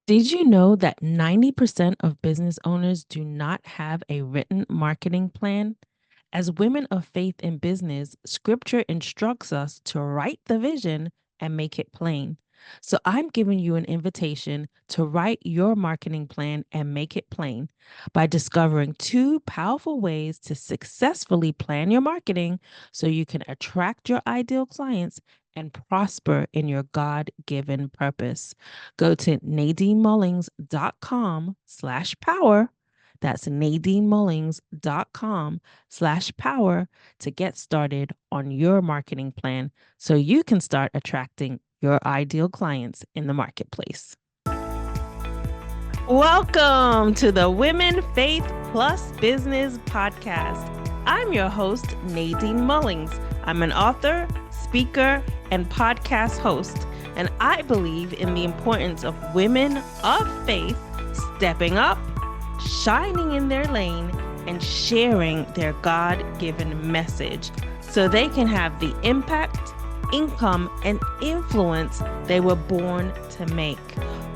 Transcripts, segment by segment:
Did you know that 90% of business owners do not have a written marketing plan? As women of faith in business, scripture instructs us to write the vision and make it plain. So I'm giving you an invitation to write your marketing plan and make it plain by discovering two powerful ways to successfully plan your marketing so you can attract your ideal clients and prosper in your God given purpose. Go to nadinemullings.com/power. That's nadinemullings.com/power to get started on your marketing plan so you can start attracting your ideal clients in the marketplace. Welcome to the Women Faith Plus Business Podcast. I'm your host, Nadine Mullings. I'm an author, speaker, and podcast host, and I believe in the importance of women of faith stepping up, shining in their lane, and sharing their God-given message so they can have the impact, income, and influence they were born to make.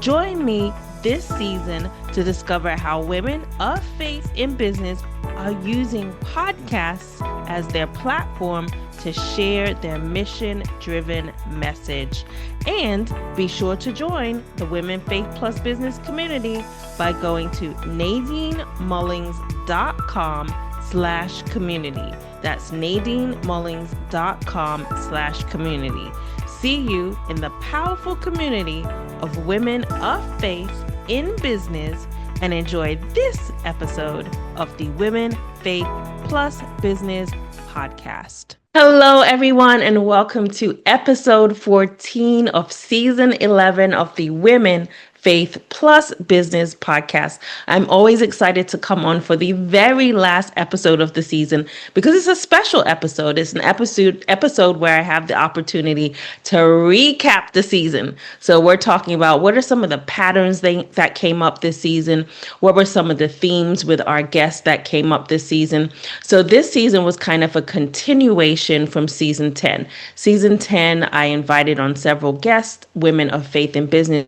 Join me this season to discover how women of faith in business are using podcasts as their platform to share their mission-driven message. And be sure to join the Women Faith Plus Business community by going to nadinemullings.com/community. That's nadinemullings.com/community. See you in the powerful community of women of faith in business, and enjoy this episode of the Women Faith Plus Business Podcast. Hello, everyone, and welcome to episode 14 of season 11 of the Women Faith Plus Business Podcast. I'm always excited to come on for the very last episode of the season because it's a special episode. It's an episode where I have the opportunity to recap the season. So we're talking about what are some of the patterns that came up this season? What were some of the themes with our guests that came up this season? So this season was kind of a continuation from season 10. Season 10, I invited on several guests, women of faith in business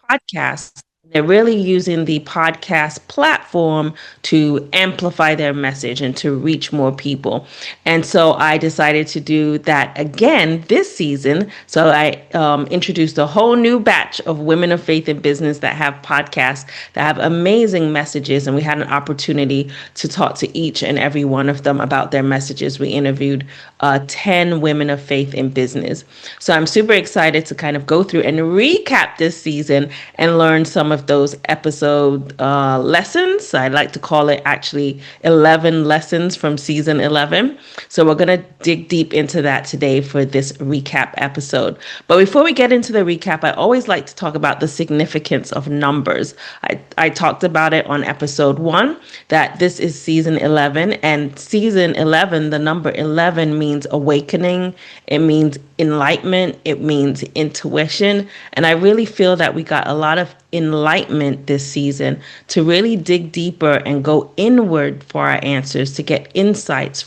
podcasts. They're really using the podcast platform to amplify their message and to reach more people. And so I decided to do that again this season. So I introduced a whole new batch of women of faith in business that have podcasts that have amazing messages. And we had an opportunity to talk to each and every one of them about their messages. We interviewed 10 women of faith in business. So I'm super excited to kind of go through and recap this season and learn some of those episode lessons. I like to call it actually 11 lessons from season 11. So we're going to dig deep into that today for this recap episode. But before we get into the recap, I always like to talk about the significance of numbers. I talked about it on episode 1 that this is season 11, and season 11, the number 11 means awakening. It means enlightenment. It means intuition. And I really feel that we got a lot of enlightenment this season to really dig deeper and go inward for our answers, to get insights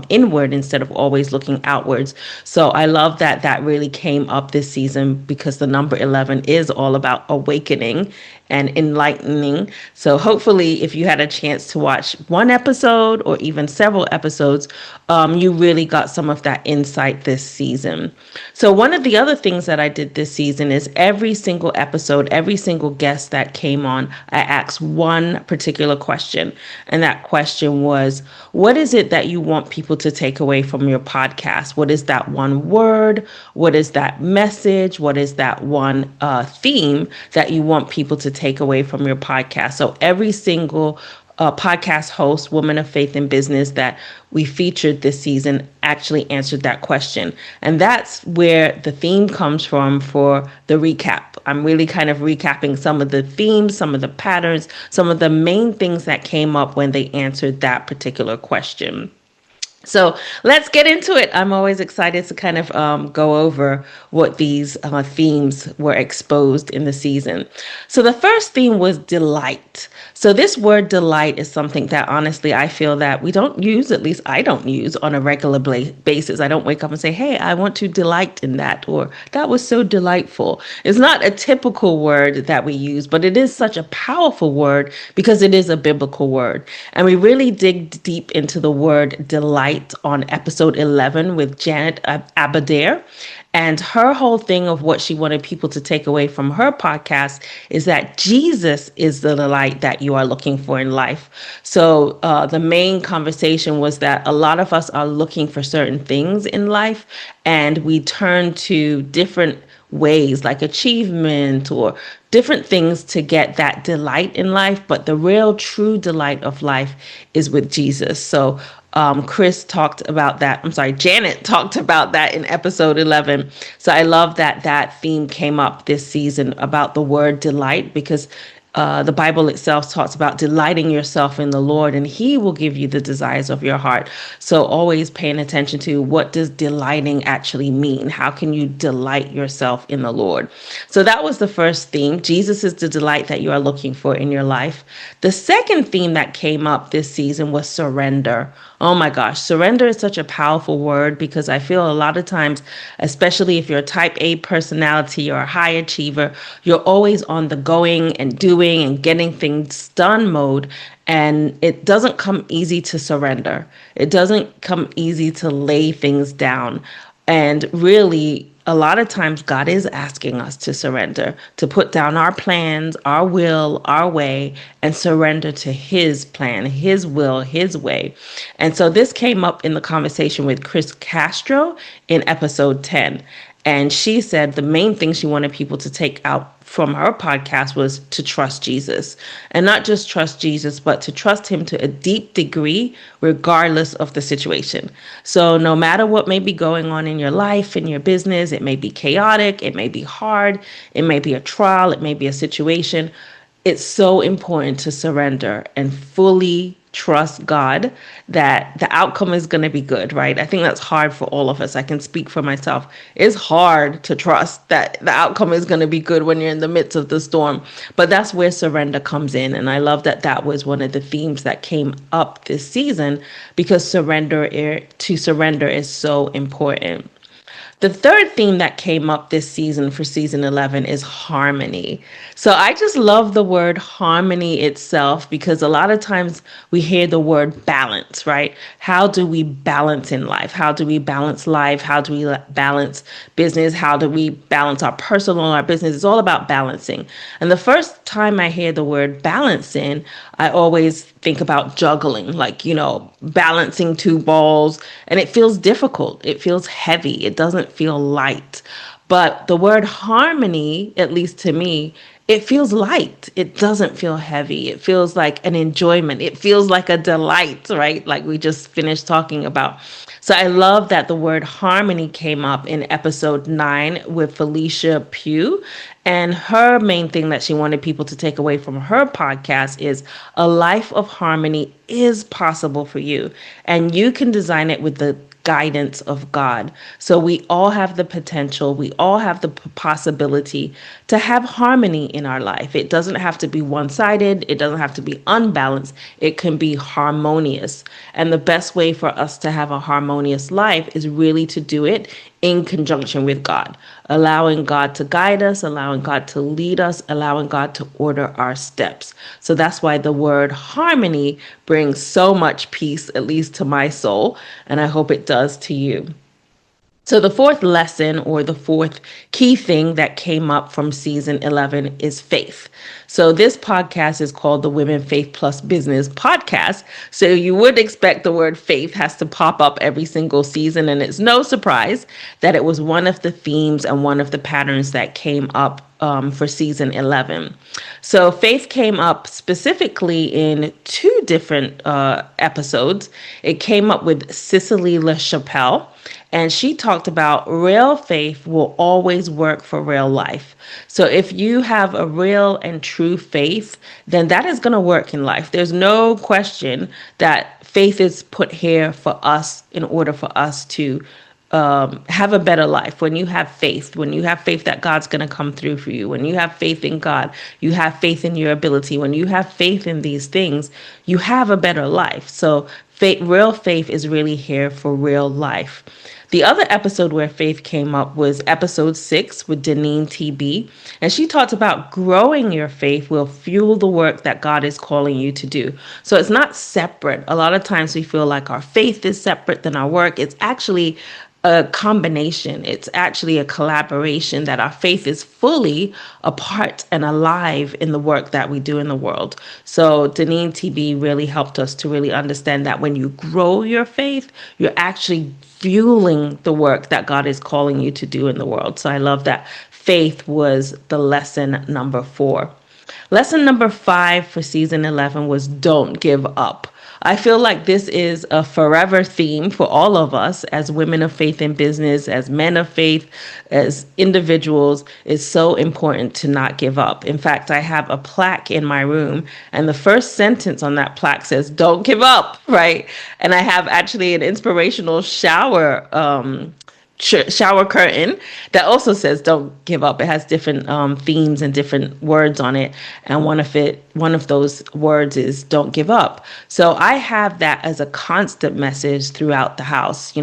inward instead of always looking outwards. So I love that that really came up this season because the number 11 is all about awakening and enlightening. So hopefully if you had a chance to watch one episode or even several episodes, you really got some of that insight this season. So one of the other things that I did this season is every single episode, every single guest that came on, I asked one particular question. And that question was, what is it that you want people to take away from your podcast? What is that one word? What is that message? What is that one theme that you want people to take away from your podcast? So every single podcast host, woman of faith in business that we featured this season actually answered that question. And that's where the theme comes from for the recap. I'm really kind of recapping some of the themes, some of the patterns, some of the main things that came up when they answered that particular question. So let's get into it. I'm always excited to kind of go over what these themes were exposed in the season. So the first theme was delight. So this word delight is something that honestly I feel that we don't use, at least I don't use on a regular basis. I don't wake up and say, hey, I want to delight in that, or that was so delightful. It's not a typical word that we use, but it is such a powerful word because it is a biblical word. And we really dig deep into the word delight on episode 11 with Janet Abadir. And her whole thing of what she wanted people to take away from her podcast is that Jesus is the delight that you are looking for in life. So the main conversation was that a lot of us are looking for certain things in life, and we turn to different ways like achievement or different things to get that delight in life. But the real true delight of life is with Jesus. So Janet talked about that in episode 11. So I love that that theme came up this season about the word delight, because the Bible itself talks about delighting yourself in the Lord, and He will give you the desires of your heart. So always paying attention to, what does delighting actually mean? How can you delight yourself in the Lord? So that was the first theme. Jesus is the delight that you are looking for in your life. The second theme that came up this season was surrender. Oh my gosh, surrender is such a powerful word, because I feel a lot of times, especially if you're a type A personality or a high achiever, you're always on the going and doing and getting things done mode. And it doesn't come easy to surrender. It doesn't come easy to lay things down. And really, a lot of times God is asking us to surrender, to put down our plans, our will, our way, and surrender to His plan, His will, His way. And so this came up in the conversation with Kris Castro in episode 10. And she said the main thing she wanted people to take out from her podcast was to trust Jesus. And not just trust Jesus, but to trust Him to a deep degree, regardless of the situation. So no matter what may be going on in your life, in your business, it may be chaotic, it may be hard, it may be a trial, it may be a situation. It's so important to surrender and fully trust God that the outcome is going to be good, right? I think that's hard for all of us. I can speak for myself. It's hard to trust that the outcome is going to be good when you're in the midst of the storm. But that's where surrender comes in. And I love that that was one of the themes that came up this season, because surrender is so important. The third theme that came up this season for season 11 is harmony. So I just love the word harmony itself, because a lot of times we hear the word balance, right? How do we balance in life? How do we balance life? How do we balance business? How do we balance our personal and our business? It's all about balancing. And the first time I hear the word balancing, I always think about juggling, like, balancing two balls, and it feels difficult. It feels heavy. It doesn't feel light. But the word harmony, at least to me, it feels light. It doesn't feel heavy. It feels like an enjoyment. It feels like a delight, right? Like we just finished talking about. So I love that the word harmony came up in episode 9 with Felicia Pugh. And her main thing that she wanted people to take away from her podcast is a life of harmony is possible for you. And you can design it with the guidance of God. So we all have the potential, we all have the possibility to have harmony in our life. It doesn't have to be one-sided, it doesn't have to be unbalanced, it can be harmonious. And the best way for us to have a harmonious life is really to do it in conjunction with God, allowing God to guide us, allowing God to lead us, allowing God to order our steps. So that's why the word harmony brings so much peace, at least to my soul, and I hope it does to you. So the fourth lesson, or the fourth key thing that came up from season 11, is faith. So this podcast is called the Women Faith Plus Business Podcast. So you would expect the word faith has to pop up every single season. And it's no surprise that it was one of the themes and one of the patterns that came up for season 11. So faith came up specifically in two different episodes. It came up with Cicely LaChapelle, And she talked about real faith will always work for real life. So if you have a real and true faith, then that is going to work in life. There's no question that faith is put here for us in order for us to have a better life. When you have faith that God's going to come through for you, when you have faith in God, you have faith in your ability. When you have faith in these things, you have a better life. So real faith is really here for real life. The other episode where faith came up was episode 6 with Deneen TB. And she talked about growing your faith will fuel the work that God is calling you to do. So it's not separate. A lot of times we feel like our faith is separate than our work. It's actually a combination. It's actually a collaboration, that our faith is fully a part and alive in the work that we do in the world. So Deneen TB really helped us to really understand that when you grow your faith, you're actually fueling the work that God is calling you to do in the world. So I love that faith was the lesson number 4. Lesson number 5 for season 11 was don't give up. I feel like this is a forever theme for all of us as women of faith in business, as men of faith, as individuals. It's so important to not give up. In fact, I have a plaque in my room, and the first sentence on that plaque says, don't give up, right? And I have actually an inspirational shower curtain that also says don't give up. It has different themes and different words on it, and one of those words is don't give up. So I have that as a constant message throughout the house.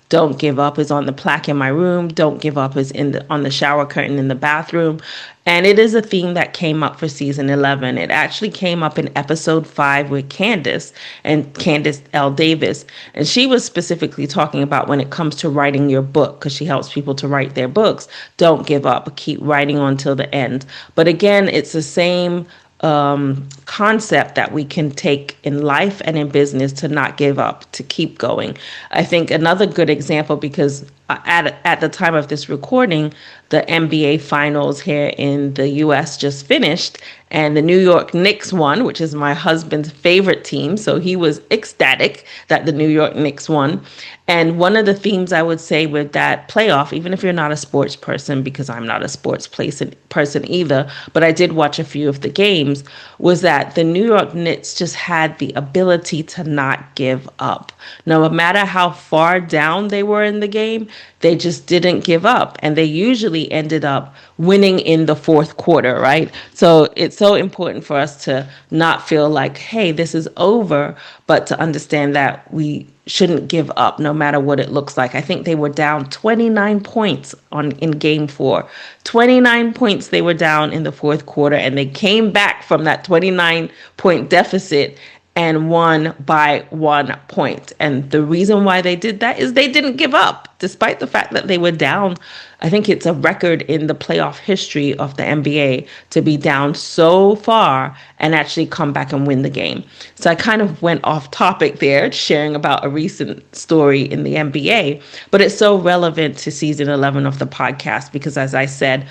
Don't give up is on the plaque in my room. Don't give up is on the shower curtain in the bathroom. And it is a theme that came up for season 11. It actually came up in episode 5 with Candace L. Davis. And she was specifically talking about when it comes to writing your book, because she helps people to write their books. Don't give up. Keep writing on till the end. But again, it's the same concept that we can take in life and in business, to not give up, to keep going. I think another good example, because at the time of this recording, the NBA finals here in the US just finished, and the New York Knicks won, which is my husband's favorite team. So he was ecstatic that the New York Knicks won. And one of the themes I would say with that playoff, even if you're not a sports person, because I'm not a sports person either, but I did watch a few of the games, was that the New York Knicks just had the ability to not give up. No matter how far down they were in the game, they just didn't give up. And they usually ended up winning in the fourth quarter, right? So it's so important for us to not feel like, hey, this is over, but to understand that we shouldn't give up no matter what it looks like. I think they were down 29 points in game 4. 29 points they were down in the fourth quarter, and they came back from that 29-point deficit and won by 1 point. And the reason why they did that is they didn't give up, despite the fact that they were down. I think it's a record in the playoff history of the NBA to be down so far and actually come back and win the game. So I kind of went off topic there, sharing about a recent story in the NBA, but it's so relevant to season 11 of the podcast because, as I said,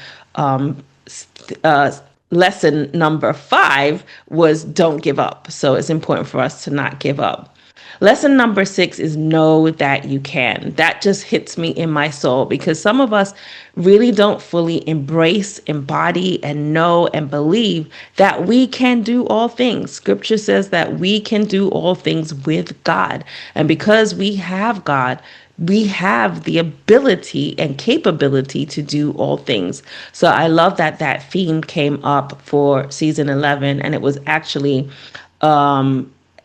lesson number 5 was don't give up. So it's important for us to not give up. Lesson number 6 is know that you can. That just hits me in my soul because some of us really don't fully embrace, embody, and know and believe that we can do all things. Scripture says that we can do all things with God. And because we have God, we have the ability and capability to do all things. So I love that that theme came up for season 11, and it was actually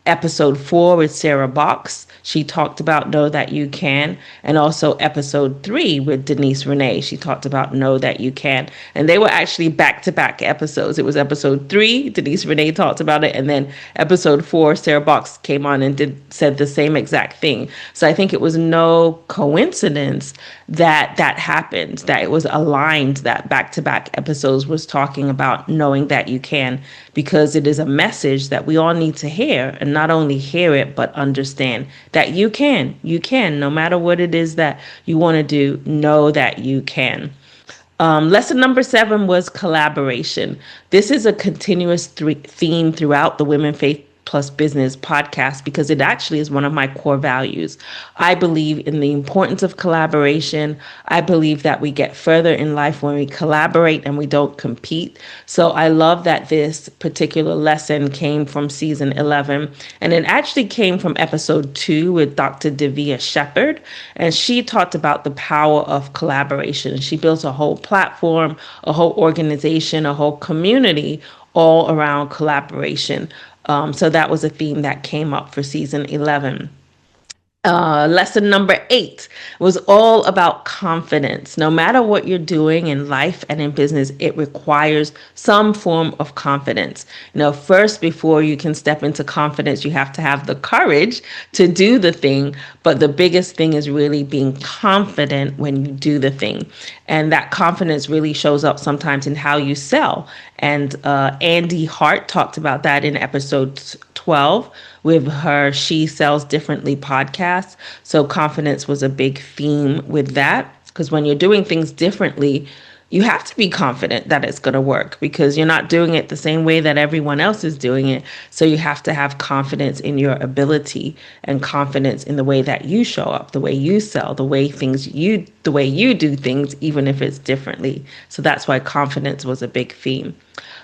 episode 4 with Sarah Box. She talked about Know That You Can. And also episode 3 with Denise Renee. She talked about Know That You Can. And they were actually back-to-back episodes. It was episode 3, Denise Renee talked about it. And then episode 4, Sarah Box came on and said the same exact thing. So I think it was no coincidence that that happened, that it was aligned, that back-to-back episodes was talking about knowing that you can, because it is a message that we all need to hear, and not only hear it, but understand that you can, no matter what it is that you want to do, know that you can. Lesson number 7 was collaboration. This is a continuous theme throughout the Women Plus Business podcast because it actually is one of my core values. I believe in the importance of collaboration. I believe that we get further in life when we collaborate and we don't compete. So I love that this particular lesson came from season 11, and it actually came from episode 2 with Dr. Devia Shepherd, and she talked about the power of collaboration. She built a whole platform, a whole organization, a whole community all around collaboration. So that was a theme that came up for season 11. Lesson number 8 was all about confidence. No matter what you're doing in life and in business, it requires some form of confidence. First, before you can step into confidence, you have to have the courage to do the thing. But the biggest thing is really being confident when you do the thing. And that confidence really shows up sometimes in how you sell. And Andy Hart talked about that in episode 12 with her She Sells Differently podcast. So confidence was a big theme with that, because when you're doing things differently, you have to be confident that it's going to work because you're not doing it the same way that everyone else is doing it. So you have to have confidence in your ability and confidence in the way that you show up, the way you sell, the way you do things, even if it's differently. So that's why confidence was a big theme.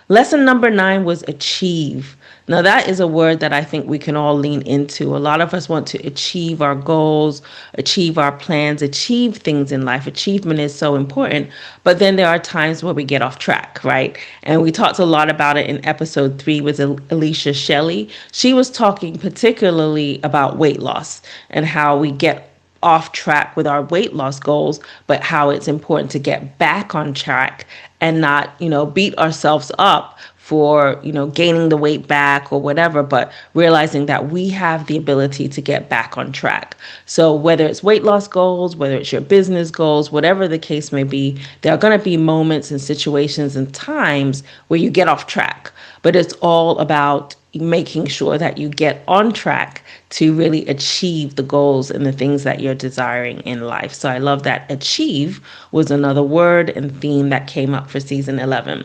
Lesson number 9 was achieve. Now, that is a word that I think we can all lean into. A lot of us want to achieve our goals, achieve our plans, achieve things in life. Achievement is so important. But then there are times where we get off track, right? And we talked a lot about it in episode 3 with Alicia Shelley. She was talking particularly about weight loss and how we get off track with our weight loss goals, but how it's important to get back on track and not, beat ourselves up for, gaining the weight back or whatever, but realizing that we have the ability to get back on track. So whether it's weight loss goals, whether it's your business goals, whatever the case may be, there are going to be moments and situations and times where you get off track, but it's all about making sure that you get on track to really achieve the goals and the things that you're desiring in life. So I love that achieve was another word and theme that came up for season 11.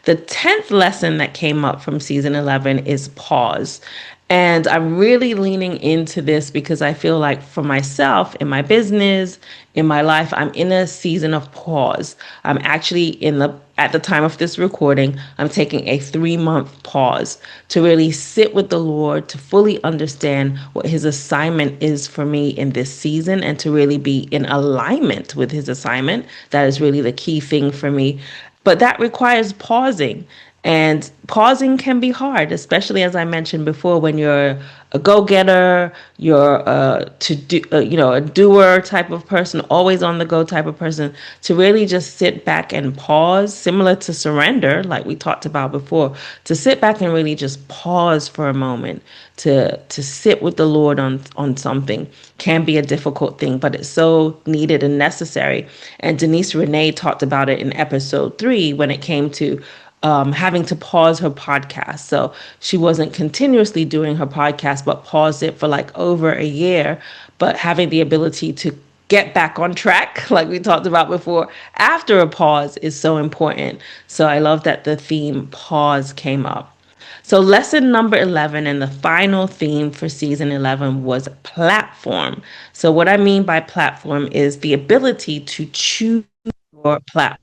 The 10th lesson that came up from season 11 is pause. And I'm really leaning into this because I feel like for myself, in my business, in my life, I'm in a season of pause. I'm actually at the time of this recording, I'm taking a 3-month pause to really sit with the Lord, to fully understand what his assignment is for me in this season and to really be in alignment with his assignment. That is really the key thing for me. But that requires pausing. And pausing can be hard, especially as I mentioned before, when you're a go-getter, you're a doer type of person, always on the go type of person, to really just sit back and pause, similar to surrender, like we talked about before, to sit back and really just pause for a moment, to sit with the Lord on something can be a difficult thing, but it's so needed and necessary. And Denise Renee talked about it in episode 3 when it came to having to pause her podcast. So she wasn't continuously doing her podcast, but paused it for like over a year, but having the ability to get back on track, like we talked about before, after a pause is so important. So I love that the theme pause came up. So lesson number 11 and the final theme for season 11 was platform. So what I mean by platform is the ability to choose your platform.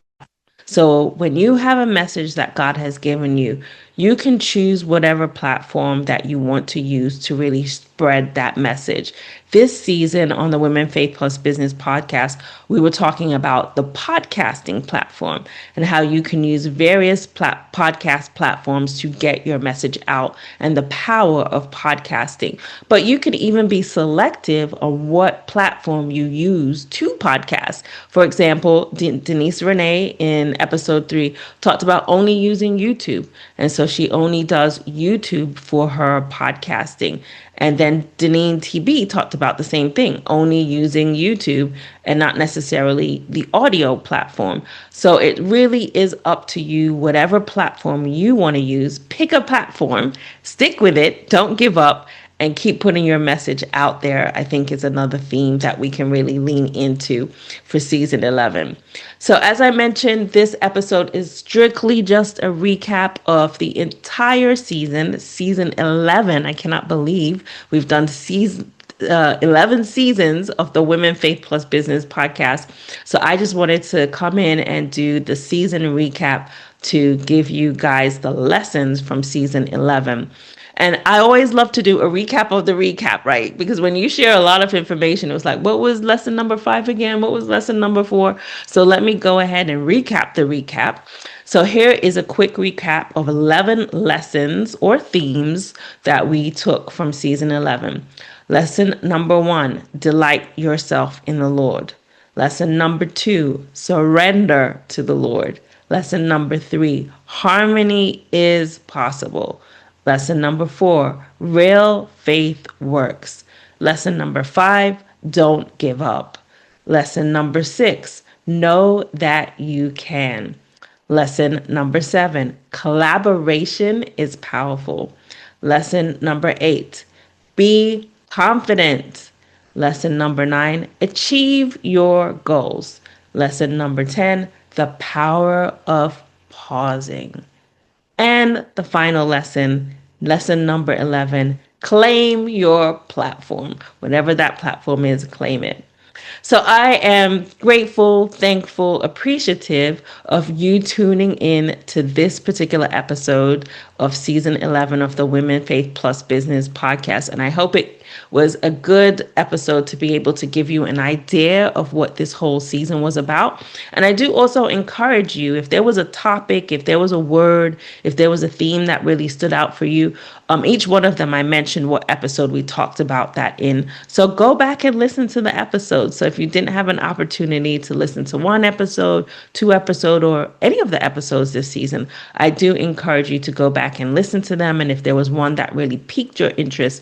So when you have a message that God has given you, you can choose whatever platform that you want to use to really spread that message. This season on the Women Faith Plus Business podcast, we were talking about the podcasting platform and how you can use various podcast platforms to get your message out and the power of podcasting. But you can even be selective on what platform you use to podcast. For example, Denise Renee in episode 3 talked about only using YouTube. And so she only does YouTube for her podcasting. And then Deneen TB talked about the same thing, only using YouTube and not necessarily the audio platform. So it really is up to you, whatever platform you want to use, pick a platform, stick with it, don't give up, and keep putting your message out there, I think is another theme that we can really lean into for season 11. So as I mentioned, this episode is strictly just a recap of the entire season 11. I cannot believe we've done season 11 seasons of the Women Faith Plus Business podcast. So I just wanted to come in and do the season recap to give you guys the lessons from season 11. And I always love to do a recap of the recap, right? Because when you share a lot of information, it was like, what was lesson number 5 again? What was lesson number 4? So let me go ahead and recap the recap. So here is a quick recap of 11 lessons or themes that we took from season 11. Lesson number 1, delight yourself in the Lord. Lesson number 2, surrender to the Lord. Lesson number 3, harmony is possible. Lesson number 4, real faith works. Lesson number 5, don't give up. Lesson number 6, know that you can. Lesson number 7, collaboration is powerful. Lesson number 8, be confident. Lesson number 9, achieve your goals. Lesson number 10, the power of pausing. And the final lesson, lesson number 11, claim your platform. Whatever that platform is, claim it. So I am grateful, thankful, appreciative of you tuning in to this particular episode of season 11 of the Women Faith Plus Business podcast. And I hope it was a good episode to be able to give you an idea of what this whole season was about. And I do also encourage you, if there was a topic, if there was a word, if there was a theme that really stood out for you, each one of them I mentioned what episode we talked about that in. So go back and listen to the episode. So if you didn't have an opportunity to listen to one episode, 2 episodes, or any of the episodes this season, I do encourage you to go back and listen to them. And if there was one that really piqued your interest,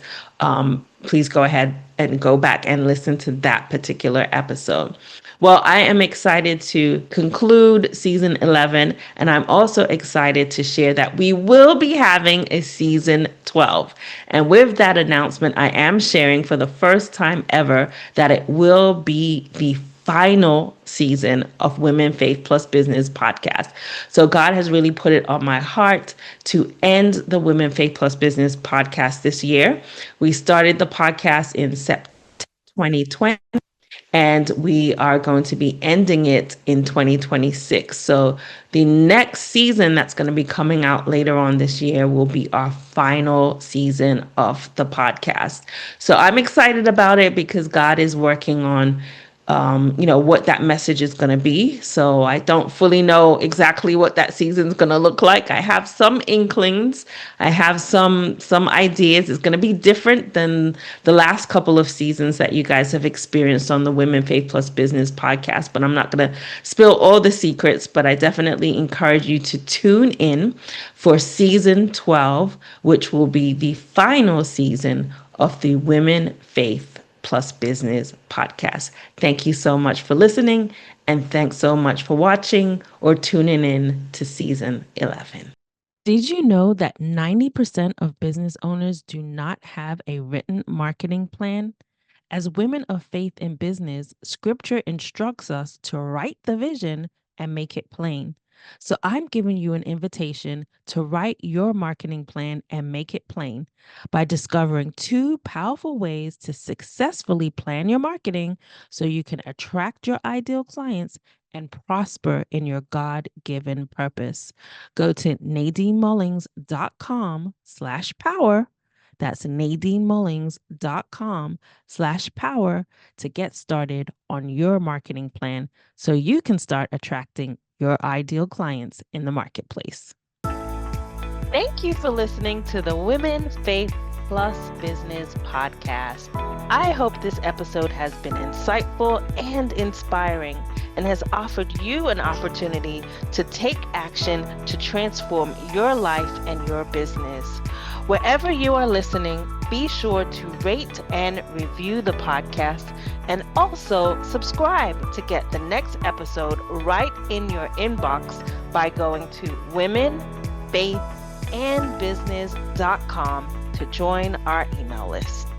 please go ahead and go back and listen to that particular episode. Well, I am excited to conclude season 11, and I'm also excited to share that we will be having a season 12. And with that announcement, I am sharing for the first time ever that it will be the final season of Women Faith Plus Business podcast. So God has really put it on my heart to end the Women Faith Plus Business podcast this year. We started the podcast in September 2020. And we are going to be ending it in 2026. So the next season that's going to be coming out later on this year will be our final season of the podcast. So I'm excited about it because God is working on what that message is going to be. So I don't fully know exactly what that season is going to look like. I have some inklings. I have some ideas. It's going to be different than the last couple of seasons that you guys have experienced on the Women Faith Plus Business podcast, but I'm not going to spill all the secrets, but I definitely encourage you to tune in for season 12, which will be the final season of the Women Faith Plus Business podcast. Thank you so much for listening, and thanks so much for watching or tuning in to season 11. Did you know that 90% of business owners do not have a written marketing plan? As women of faith in business, scripture instructs us to write the vision and make it plain. So I'm giving you an invitation to write your marketing plan and make it plain by discovering 2 powerful ways to successfully plan your marketing so you can attract your ideal clients and prosper in your God-given purpose. Go to nadinemullings.com/power. That's nadinemullings.com/power to get started on your marketing plan so you can start attracting your ideal clients in the marketplace. Thank you for listening to the Women Faith Plus Business podcast. I hope this episode has been insightful and inspiring and has offered you an opportunity to take action to transform your life and your business. Wherever you are listening, be sure to rate and review the podcast and also subscribe to get the next episode right in your inbox by going to womenfaithandbusiness.com to to join our email list.